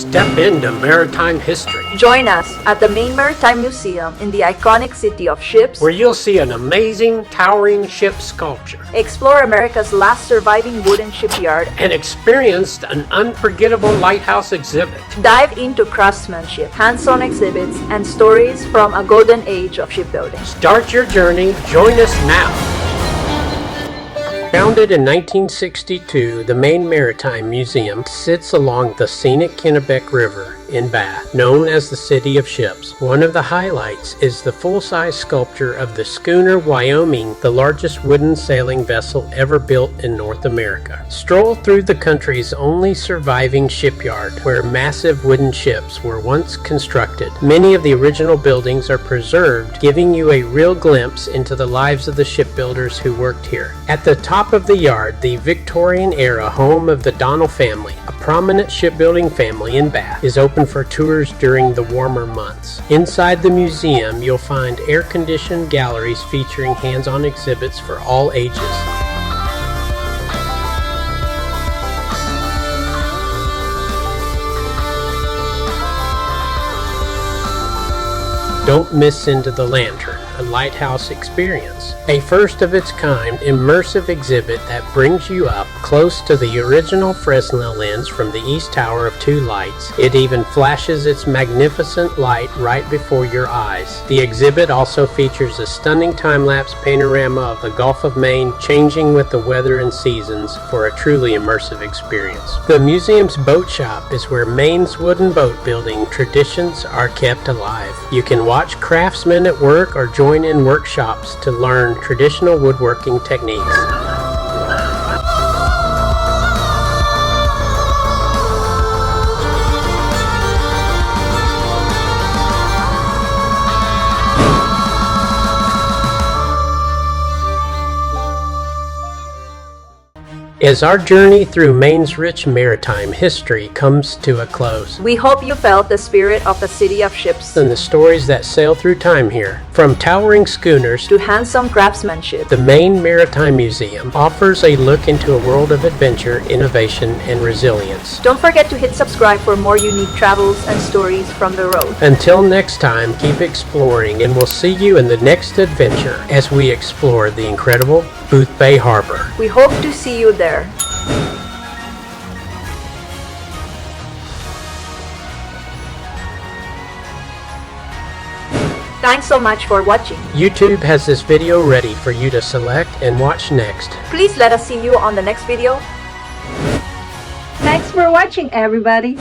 Step into maritime history, Join us at the Maine Maritime Museum in the iconic city of ships. where you'll see an amazing towering ship sculpture Explore America's last surviving wooden shipyard. and experience an unforgettable lighthouse exhibit. Dive into craftsmanship, hands-on exhibits, and stories from a golden age of shipbuilding. Start your journey. Join us now. Founded in 1962, the Maine Maritime Museum sits along the scenic Kennebec River in Bath, known as the City of Ships. One of the highlights is the full-size sculpture of the Schooner Wyoming, the largest wooden sailing vessel ever built in North America. Stroll through the country's only surviving shipyard, where massive wooden ships were once constructed. Many of the original buildings are preserved, giving you a real glimpse into the lives of the shipbuilders who worked here. At the top of the yard, the Victorian-era home of the Donnell family, a prominent shipbuilding family in Bath, is open for tours during the warmer months. Inside the museum, you'll find air-conditioned galleries featuring hands-on exhibits for all ages. Don't miss Into the Lantern, a lighthouse experience, a first-of-its-kind immersive exhibit that brings you up close to the original Fresnel lens from the East Tower of Two Lights. It even flashes its magnificent light right before your eyes. The exhibit also features a stunning time-lapse panorama of the Gulf of Maine changing with the weather and seasons for a truly immersive experience. The museum's boat shop is where Maine's wooden boat building traditions are kept alive. You can watch craftsmen at work or join in workshops to learn traditional woodworking techniques. As our journey through Maine's rich maritime history comes to a close, We hope you felt the spirit of the City of Ships. and the stories that sail through time here, from towering schooners To handsome craftsmanship. the Maine Maritime Museum offers a look into a world of adventure, innovation, and resilience. Don't forget to hit subscribe for more unique travels and stories from the road. Until next time, keep exploring, and we'll see you in the next adventure as we explore the incredible Booth Bay Harbor. We hope to see you there. Thanks so much for watching. YouTube has this video ready for you to select and watch next. Please let us see you on the next video. Thanks for watching, everybody.